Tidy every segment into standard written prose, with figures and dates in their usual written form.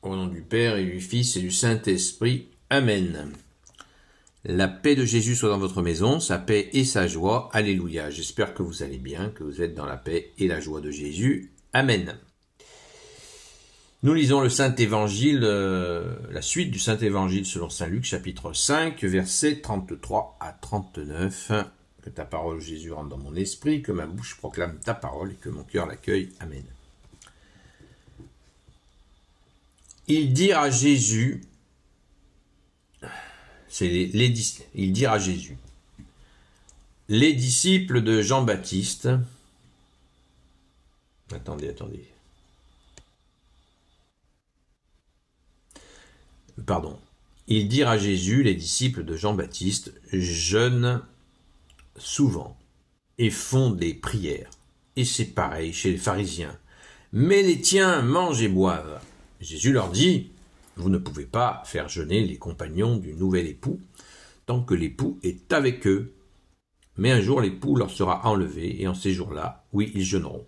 Au nom du Père et du Fils et du Saint-Esprit. Amen. La paix de Jésus soit dans votre maison, sa paix et sa joie. Alléluia. J'espère que vous allez bien, que vous êtes dans la paix et la joie de Jésus. Amen. Nous lisons le Saint-Évangile, la suite du Saint-Évangile selon Saint Luc, chapitre 5, versets 33 à 39. Que ta parole, Jésus, rentre dans mon esprit, que ma bouche proclame ta parole et que mon cœur l'accueille. Amen. Ils dirent à Jésus, ils dirent à Jésus, les disciples de Jean-Baptiste, attendez, ils dirent à Jésus, les disciples de Jean-Baptiste, jeûnent souvent et font des prières, et c'est pareil chez les pharisiens, mais les tiens mangent et boivent. Jésus leur dit, vous ne pouvez pas faire jeûner les compagnons du nouvel époux tant que l'époux est avec eux. Mais un jour l'époux leur sera enlevé, et en ces jours-là, oui, ils jeûneront.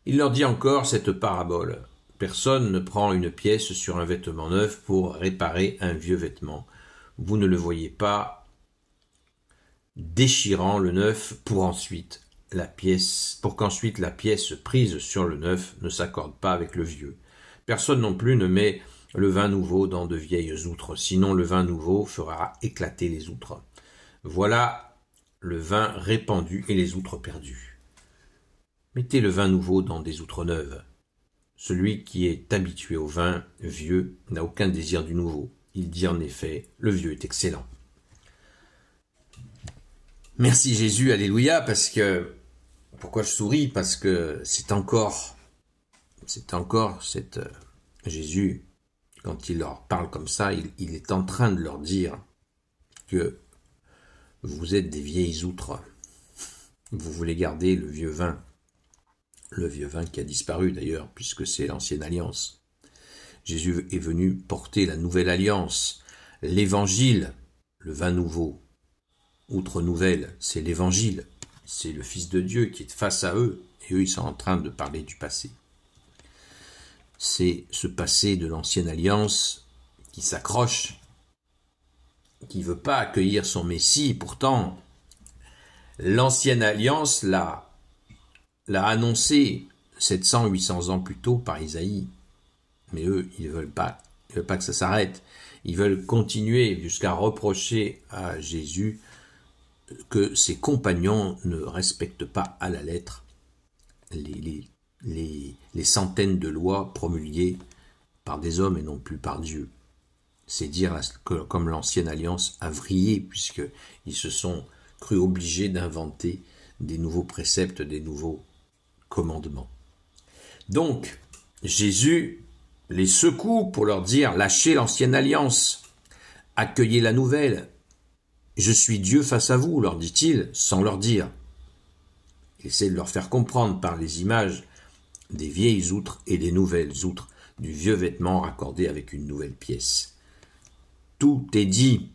Il leur dit encore cette parabole. Personne ne prend une pièce sur un vêtement neuf pour réparer un vieux vêtement. Vous ne le voyez pas déchirant le neuf pour qu'ensuite la pièce prise sur le neuf ne s'accorde pas avec le vieux. Personne non plus ne met le vin nouveau dans de vieilles outres, sinon le vin nouveau fera éclater les outres. Voilà le vin répandu et les outres perdues. Mettez le vin nouveau dans des outres neuves. Celui qui est habitué au vin vieux n'a aucun désir du nouveau. Il dit en effet, le vieux est excellent. Merci Jésus, alléluia, pourquoi je souris? Parce que c'est encore cette Jésus, quand il leur parle comme ça, il est en train de leur dire que vous êtes des vieilles outres. Vous voulez garder le vieux vin qui a disparu d'ailleurs, puisque c'est l'ancienne alliance. Jésus est venu porter la nouvelle alliance, l'évangile, le vin nouveau. Outre nouvelle, c'est l'évangile, c'est le Fils de Dieu qui est face à eux, et eux ils sont en train de parler du passé. C'est ce passé de l'ancienne alliance qui s'accroche, qui ne veut pas accueillir son Messie. Pourtant, l'ancienne alliance l'a annoncé 700-800 ans plus tôt par Isaïe. Mais eux, ils ne veulent pas que ça s'arrête. Ils veulent continuer jusqu'à reprocher à Jésus que ses compagnons ne respectent pas à la lettre les centaines de lois promulguées par des hommes et non plus par Dieu. C'est dire que comme l'ancienne alliance a vrillé, puisqu'ils se sont crus obligés d'inventer des nouveaux préceptes, des nouveaux commandements. Donc, Jésus les secoue pour leur dire, lâchez l'ancienne alliance, accueillez la nouvelle. Je suis Dieu face à vous, leur dit-il, sans leur dire. Il essaie de leur faire comprendre par les images des vieilles outres et des nouvelles outres, du vieux vêtement raccordé avec une nouvelle pièce. Tout est dit.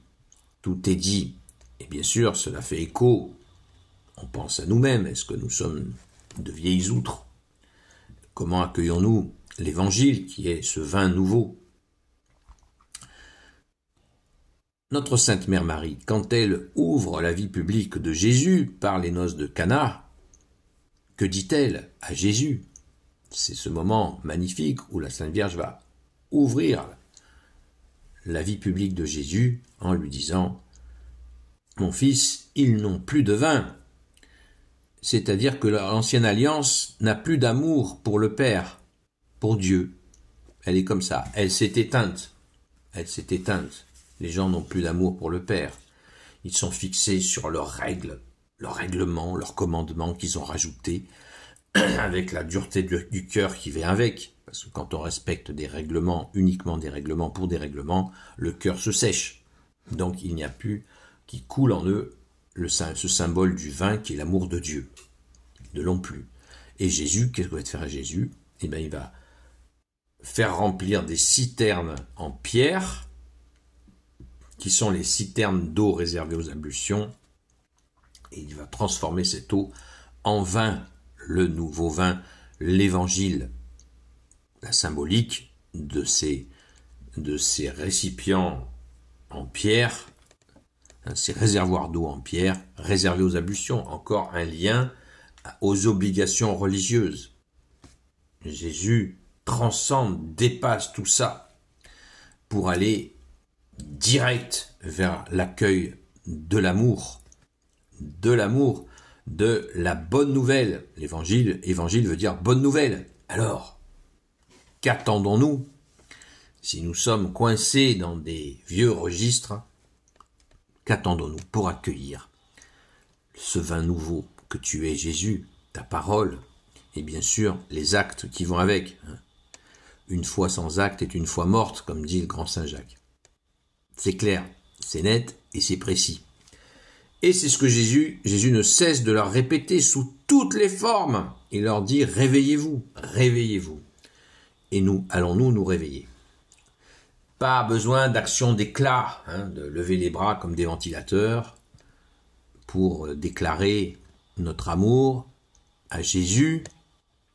Et bien sûr, cela fait écho. On pense à nous-mêmes. Est-ce que nous sommes de vieilles outres? Comment accueillons-nous l'évangile qui est ce vin nouveau? Notre Sainte Mère Marie, quand elle ouvre la vie publique de Jésus par les noces de Cana, que dit-elle à Jésus? C'est ce moment magnifique où la Sainte Vierge va ouvrir la vie publique de Jésus en lui disant « Mon fils, ils n'ont plus de vin ». C'est-à-dire que l'ancienne alliance n'a plus d'amour pour le Père, pour Dieu. Elle est comme ça, elle s'est éteinte. Les gens n'ont plus d'amour pour le Père. Ils sont fixés sur leurs règles, leurs règlements, leurs commandements qu'ils ont rajoutés, avec la dureté du cœur qui vient avec. Parce que quand on respecte des règlements, uniquement des règlements pour des règlements, le cœur se sèche. Donc il n'y a plus qui coule en eux ce symbole du vin qui est l'amour de Dieu. Ils ne l'ont plus. Et Jésus, qu'est-ce qu'il va faire à Jésus? Eh bien, il va faire remplir des citernes en pierre, qui sont les citernes d'eau réservées aux ablutions, et il va transformer cette eau en vin, le nouveau vin, l'évangile. La symbolique de ces récipients en pierre, ces réservoirs d'eau en pierre, réservés aux ablutions, encore un lien aux obligations religieuses. Jésus transcende, dépasse tout ça pour aller direct vers l'accueil de l'amour, de la bonne nouvelle. Évangile veut dire bonne nouvelle. Alors, qu'attendons-nous si nous sommes coincés dans des vieux registres? Qu'attendons-nous pour accueillir ce vin nouveau que tu es, Jésus, ta parole, et bien sûr les actes qui vont avec. Une foi sans acte est une foi morte, comme dit le grand Saint Jacques. C'est clair, c'est net et c'est précis. Et c'est ce que Jésus ne cesse de leur répéter sous toutes les formes. Il leur dit, réveillez-vous, réveillez-vous. Et nous, allons-nous nous réveiller. Pas besoin d'action d'éclat, de lever les bras comme des ventilateurs pour déclarer notre amour à Jésus.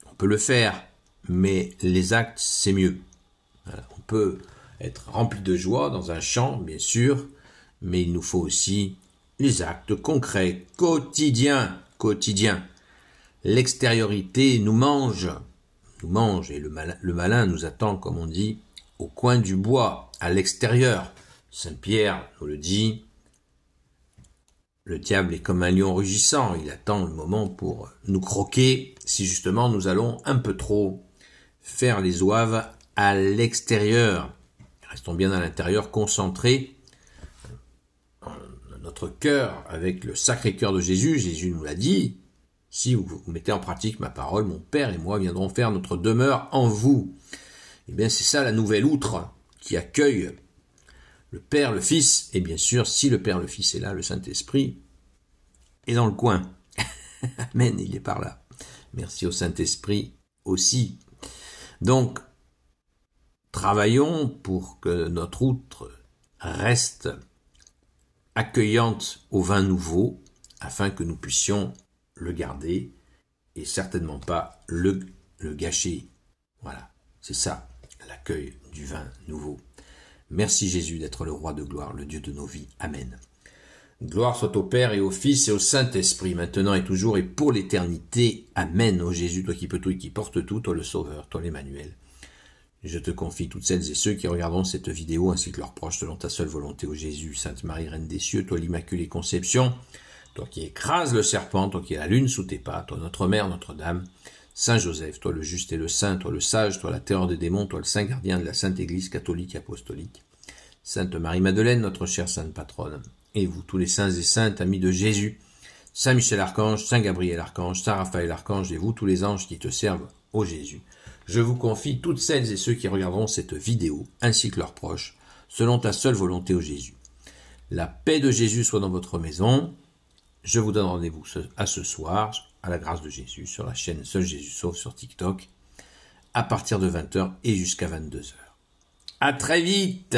On peut le faire, mais les actes, c'est mieux. Voilà. On peut être rempli de joie dans un chant, bien sûr, mais il nous faut aussi les actes concrets, quotidiens. L'extériorité nous mange, et le malin nous attend, comme on dit, au coin du bois, à l'extérieur. Saint Pierre nous le dit, le diable est comme un lion rugissant, il attend le moment pour nous croquer, si justement nous allons un peu trop faire les zouaves à l'extérieur. Restons bien à l'intérieur, concentrés, notre cœur avec le sacré cœur de Jésus. Jésus nous l'a dit, si vous mettez en pratique ma parole, mon Père et moi viendrons faire notre demeure en vous. Eh bien, c'est ça la nouvelle outre qui accueille le Père, le Fils, et bien sûr, si le Père, le Fils est là, le Saint-Esprit est dans le coin. Amen, il est par là. Merci au Saint-Esprit aussi. Donc, travaillons pour que notre outre reste accueillante au vin nouveau, afin que nous puissions le garder et certainement pas le gâcher. Voilà, c'est ça, l'accueil du vin nouveau. Merci Jésus d'être le roi de gloire, le Dieu de nos vies. Amen. Gloire soit au Père et au Fils et au Saint-Esprit, maintenant et toujours et pour l'éternité. Amen. Ô Jésus, toi qui peux tout et qui portes tout, toi le Sauveur, toi l'Emmanuel. Je te confie toutes celles et ceux qui regarderont cette vidéo ainsi que leurs proches selon ta seule volonté, ô Jésus. Sainte Marie, Reine des cieux, toi l'Immaculée Conception, toi qui écrases le serpent, toi qui es la lune sous tes pas, toi notre Mère, Notre-Dame, Saint Joseph, toi le juste et le saint, toi le sage, toi la terreur des démons, toi le saint gardien de la Sainte Église catholique et apostolique. Sainte Marie-Madeleine, notre chère sainte patronne, et vous tous les saints et saintes amis de Jésus, Saint Michel Archange, Saint Gabriel Archange, Saint Raphaël Archange, et vous tous les anges qui te servent, ô Jésus. Je vous confie toutes celles et ceux qui regarderont cette vidéo, ainsi que leurs proches, selon ta seule volonté, ô Jésus. La paix de Jésus soit dans votre maison. Je vous donne rendez-vous à ce soir, à la grâce de Jésus, sur la chaîne Seul Jésus Sauve sur TikTok, à partir de 20h et jusqu'à 22h. À très vite!